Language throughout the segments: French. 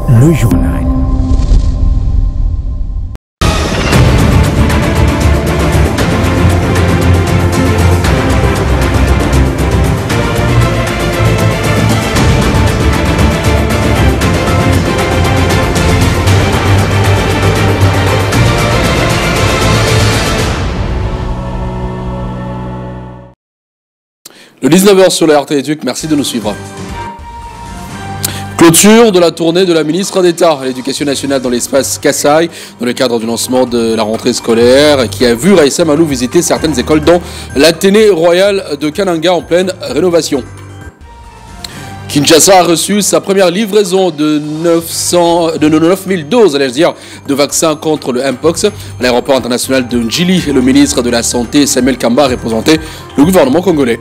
le journal. Le 19h sur la RT Éduc, merci de nous suivre. Clôture de la tournée de la ministre d'État à l'Éducation nationale dans l'espace Kassai, dans le cadre du lancement de la rentrée scolaire, qui a vu Raïssa Malou visiter certaines écoles, dont l'Athénée Royal de Kananga en pleine rénovation. Kinshasa a reçu sa première livraison de 9000 doses, allais-je dire, de vaccins contre le Mpox. À l'aéroport international de Njili, le ministre de la Santé, Samuel Kamba, a représenté le gouvernement congolais.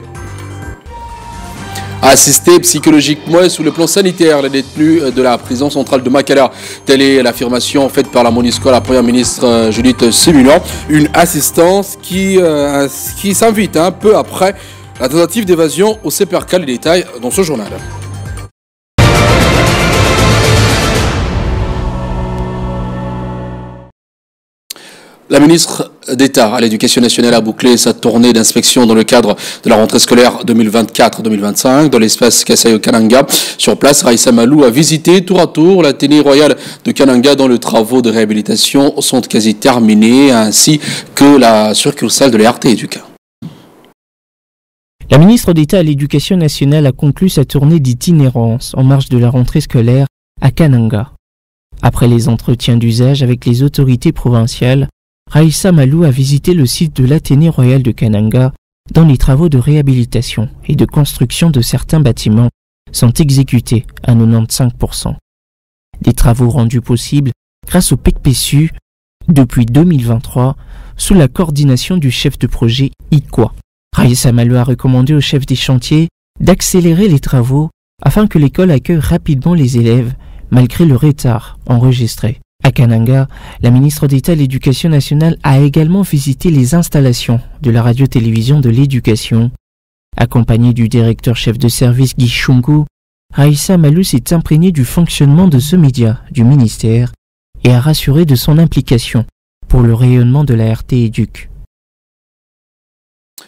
Assister psychologiquement sous le plan sanitaire les détenus de la prison centrale de Makala. Telle est l'affirmation faite par la MONUSCO à la première ministre Judith Suminwa. Une assistance qui s'invite un peu après la tentative d'évasion au CPRK. Les détails dans ce journal. La ministre d'État à l'Éducation nationale a bouclé sa tournée d'inspection dans le cadre de la rentrée scolaire 2024-2025 dans l'espace Kassai Kananga. Sur place, Raïssa Malou a visité tour à tour l'Athénée Royale de Kananga dont les travaux de réhabilitation sont quasi terminés, ainsi que la succursale de l'RT Éduc. La ministre d'État à l'Éducation nationale a conclu sa tournée d'itinérance en marge de la rentrée scolaire à Kananga. Après les entretiens d'usage avec les autorités provinciales, Raïssa Malou a visité le site de l'Athénée Royal de Kananga dont les travaux de réhabilitation et de construction de certains bâtiments sont exécutés à 95%. Des travaux rendus possibles grâce au PECPSU depuis 2023 sous la coordination du chef de projet IQUA. Raïssa Malou a recommandé au chef des chantiers d'accélérer les travaux afin que l'école accueille rapidement les élèves malgré le retard enregistré. À Kananga, la ministre d'État à l'Éducation nationale a également visité les installations de la radio-télévision de l'éducation. Accompagnée du directeur chef de service Guy Chungu, Raïssa Malou s'est imprégnée du fonctionnement de ce média du ministère et a rassuré de son implication pour le rayonnement de la RT Éduc.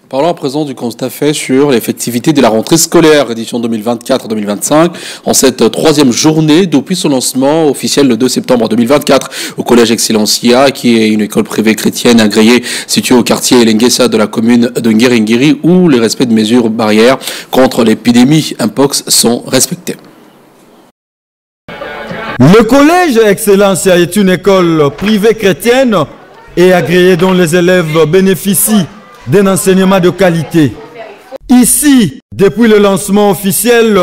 Parlons à présent du constat fait sur l'effectivité de la rentrée scolaire édition 2024-2025 en cette troisième journée depuis son lancement officiel le 2 septembre 2024 au collège Excellencia, qui est une école privée chrétienne agréée située au quartier Elengesa de la commune de Ngiringiri, où les respects de mesures barrières contre l'épidémie Mpox sont respectés. Le collège Excellencia est une école privée chrétienne et agréée dont les élèves bénéficient d'un enseignement de qualité. Ici, depuis le lancement officiel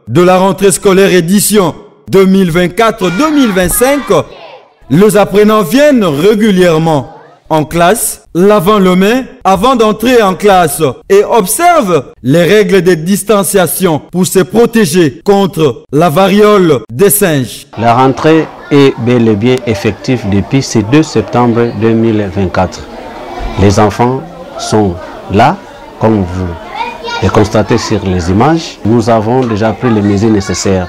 de la rentrée scolaire édition 2024-2025, les apprenants viennent régulièrement en classe, lavant les mains avant d'entrer en classe et observent les règles de distanciation pour se protéger contre la variole des singes. La rentrée est bel et bien effective depuis ce 2 septembre 2024. Les enfants sont là, comme vous le constatez sur les images. Nous avons déjà pris les mesures nécessaires.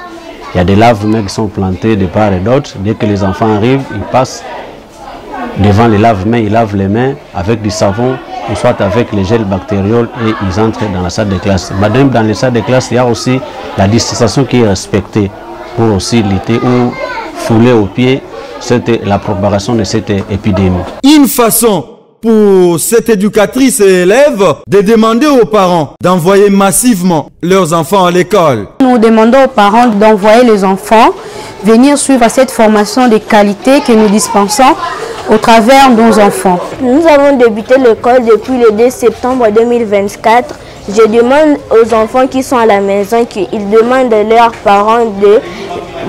Il y a des lave-mains qui sont plantés de part et d'autre. Dès que les enfants arrivent, ils passent devant les lave-mains, ils lavent les mains avec du savon ou soit avec les gels bactériaux et ils entrent dans la salle de classe. Madame, dans les salles de classe, il y a aussi la distanciation qui est respectée pour aussi lutter ou fouler au pied la propagation de cette épidémie. Une façon pour cette éducatrice et élève de demander aux parents d'envoyer massivement leurs enfants à l'école. Nous demandons aux parents d'envoyer les enfants venir suivre cette formation de qualité que nous dispensons au travers de nos enfants. Nous avons débuté l'école depuis le 2 septembre 2024. Je demande aux enfants qui sont à la maison qu'ils demandent à leurs parents de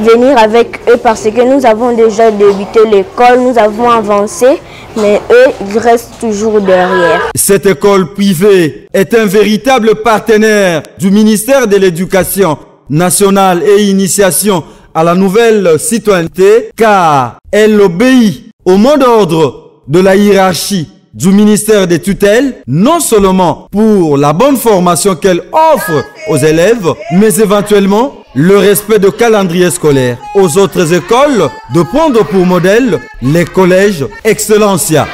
venir avec eux parce que nous avons déjà débuté l'école, nous avons avancé, mais eux, ils restent toujours derrière. Cette école privée est un véritable partenaire du ministère de l'Éducation nationale et initiation à la nouvelle citoyenneté car elle obéit au mot d'ordre de la hiérarchie du ministère des tutelles, non seulement pour la bonne formation qu'elle offre aux élèves, mais éventuellement le respect de calendrier scolaire. Aux autres écoles, de prendre pour modèle les collèges Excellencia.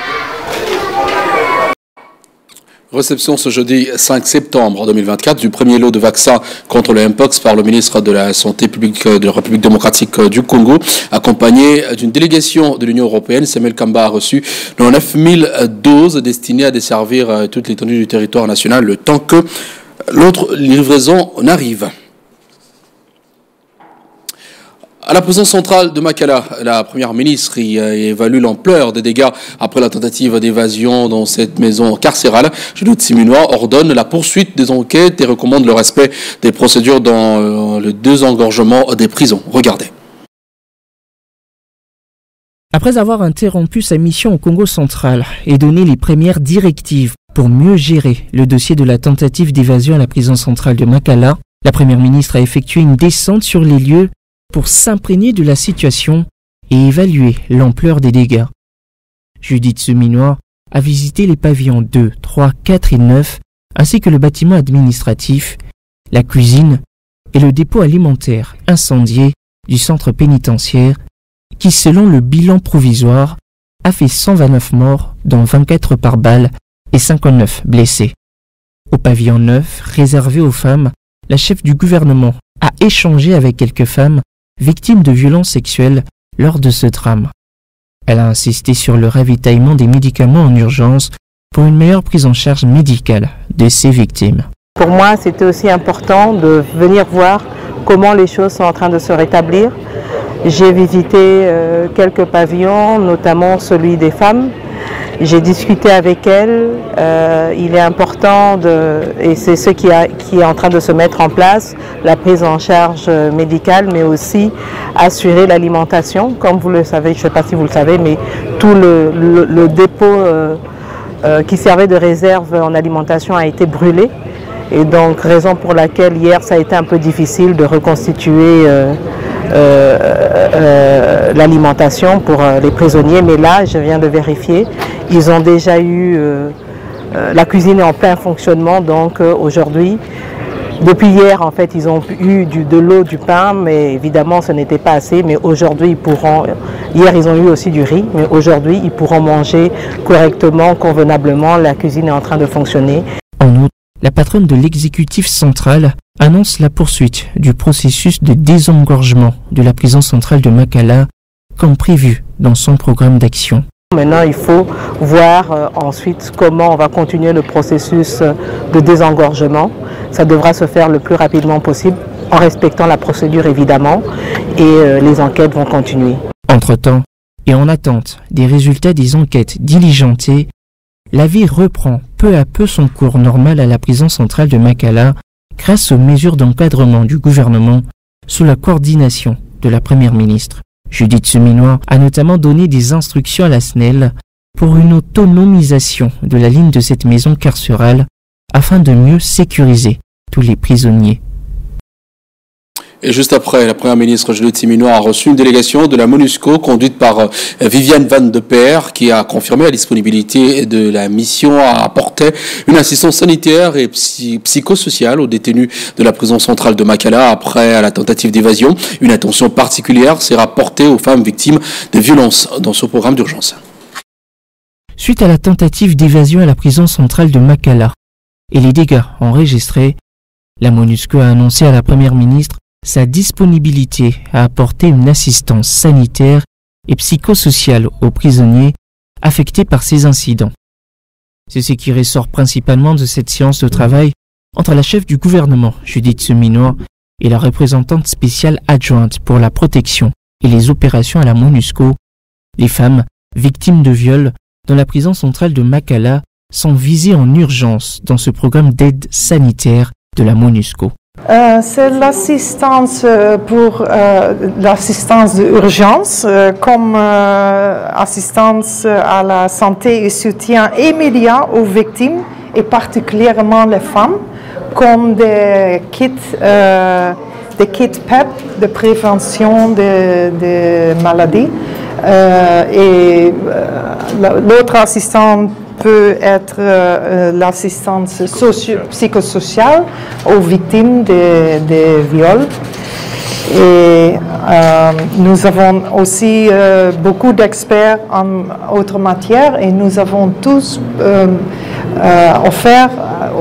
Réception ce jeudi 5 septembre 2024 du premier lot de vaccins contre le Mpox par le ministre de la Santé publique de la République démocratique du Congo, accompagné d'une délégation de l'Union européenne. Samuel Kamba a reçu 9000 doses destinées à desservir toute l'étendue du territoire national le temps que l'autre livraison n'arrive. À la prison centrale de Makala, la première ministre y évalue l'ampleur des dégâts après la tentative d'évasion dans cette maison carcérale. Judith Siminois ordonne la poursuite des enquêtes et recommande le respect des procédures dans le désengorgement des prisons. Regardez. Après avoir interrompu sa mission au Congo central et donné les premières directives pour mieux gérer le dossier de la tentative d'évasion à la prison centrale de Makala, la première ministre a effectué une descente sur les lieux pour s'imprégner de la situation et évaluer l'ampleur des dégâts. Judith Seminois a visité les pavillons 2, 3, 4 et 9, ainsi que le bâtiment administratif, la cuisine et le dépôt alimentaire incendié du centre pénitentiaire qui, selon le bilan provisoire, a fait 129 morts, dont 24 par balle et 59 blessés. Au pavillon 9, réservé aux femmes, la chef du gouvernement a échangé avec quelques femmes victimes de violences sexuelles lors de ce drame. Elle a insisté sur le ravitaillement des médicaments en urgence pour une meilleure prise en charge médicale de ces victimes. Pour moi, c'était aussi important de venir voir comment les choses sont en train de se rétablir. J'ai visité quelques pavillons, notamment celui des femmes. J'ai discuté avec elles. Il est important, et c'est ce qui est en train de se mettre en place, la prise en charge médicale, mais aussi assurer l'alimentation. Comme vous le savez, je ne sais pas si vous le savez, mais tout le dépôt qui servait de réserve en alimentation a été brûlé. Et donc, raison pour laquelle hier, ça a été un peu difficile de reconstituer l'alimentation pour les prisonniers. Mais là, je viens de vérifier, ils ont déjà eu... la cuisine est en plein fonctionnement, donc aujourd'hui, depuis hier, en fait, ils ont eu de l'eau, du pain, mais évidemment, ce n'était pas assez. Mais aujourd'hui, ils pourront... Hier, ils ont eu aussi du riz, mais aujourd'hui, ils pourront manger correctement, convenablement. La cuisine est en train de fonctionner. En outre, la patronne de l'exécutif central annonce la poursuite du processus de désengorgement de la prison centrale de Makala, comme prévu dans son programme d'action. Maintenant, il faut voir ensuite comment on va continuer le processus de désengorgement. Ça devra se faire le plus rapidement possible, en respectant la procédure évidemment, et les enquêtes vont continuer. Entre-temps, et en attente des résultats des enquêtes diligentées, la vie reprend peu à peu son cours normal à la prison centrale de Makala grâce aux mesures d'encadrement du gouvernement sous la coordination de la première ministre. Judith Seminois a notamment donné des instructions à la SNEL pour une autonomisation de la ligne de cette maison carcérale afin de mieux sécuriser tous les prisonniers. Et juste après, la première ministre Judith Seminois a reçu une délégation de la MONUSCO conduite par Viviane Van de Peer qui a confirmé la disponibilité de la mission à apporter une assistance sanitaire et psychosociale aux détenus de la prison centrale de Makala après la tentative d'évasion. Une attention particulière sera portée aux femmes victimes de violences dans ce programme d'urgence. Suite à la tentative d'évasion à la prison centrale de Makala et les dégâts enregistrés, la MONUSCO a annoncé à la première ministre sa disponibilité à apporter une assistance sanitaire et psychosociale aux prisonniers affectés par ces incidents. C'est ce qui ressort principalement de cette séance de travail entre la chef du gouvernement, Judith Seminois, et la représentante spéciale adjointe pour la protection et les opérations à la MONUSCO. Les femmes victimes de viols dans la prison centrale de Makala sont visées en urgence dans ce programme d'aide sanitaire de la MONUSCO. C'est l'assistance pour l'assistance d'urgence comme assistance à la santé et soutien immédiat aux victimes et particulièrement les femmes, comme des kits PEP de prévention des maladies. L'autre assistance peut être l'assistance psychosociale aux victimes des viols. Et nous avons aussi beaucoup d'experts en autres matières et nous avons tous offert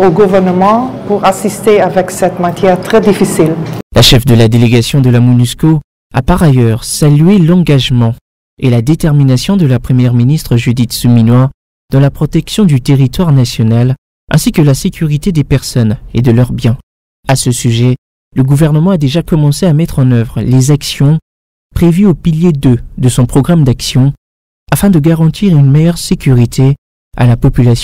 au gouvernement pour assister avec cette matière très difficile. La chef de la délégation de la MONUSCO a par ailleurs salué l'engagement et la détermination de la première ministre Judith Suminwa dans la protection du territoire national ainsi que la sécurité des personnes et de leurs biens. À ce sujet, le gouvernement a déjà commencé à mettre en œuvre les actions prévues au pilier 2 de son programme d'action afin de garantir une meilleure sécurité à la population.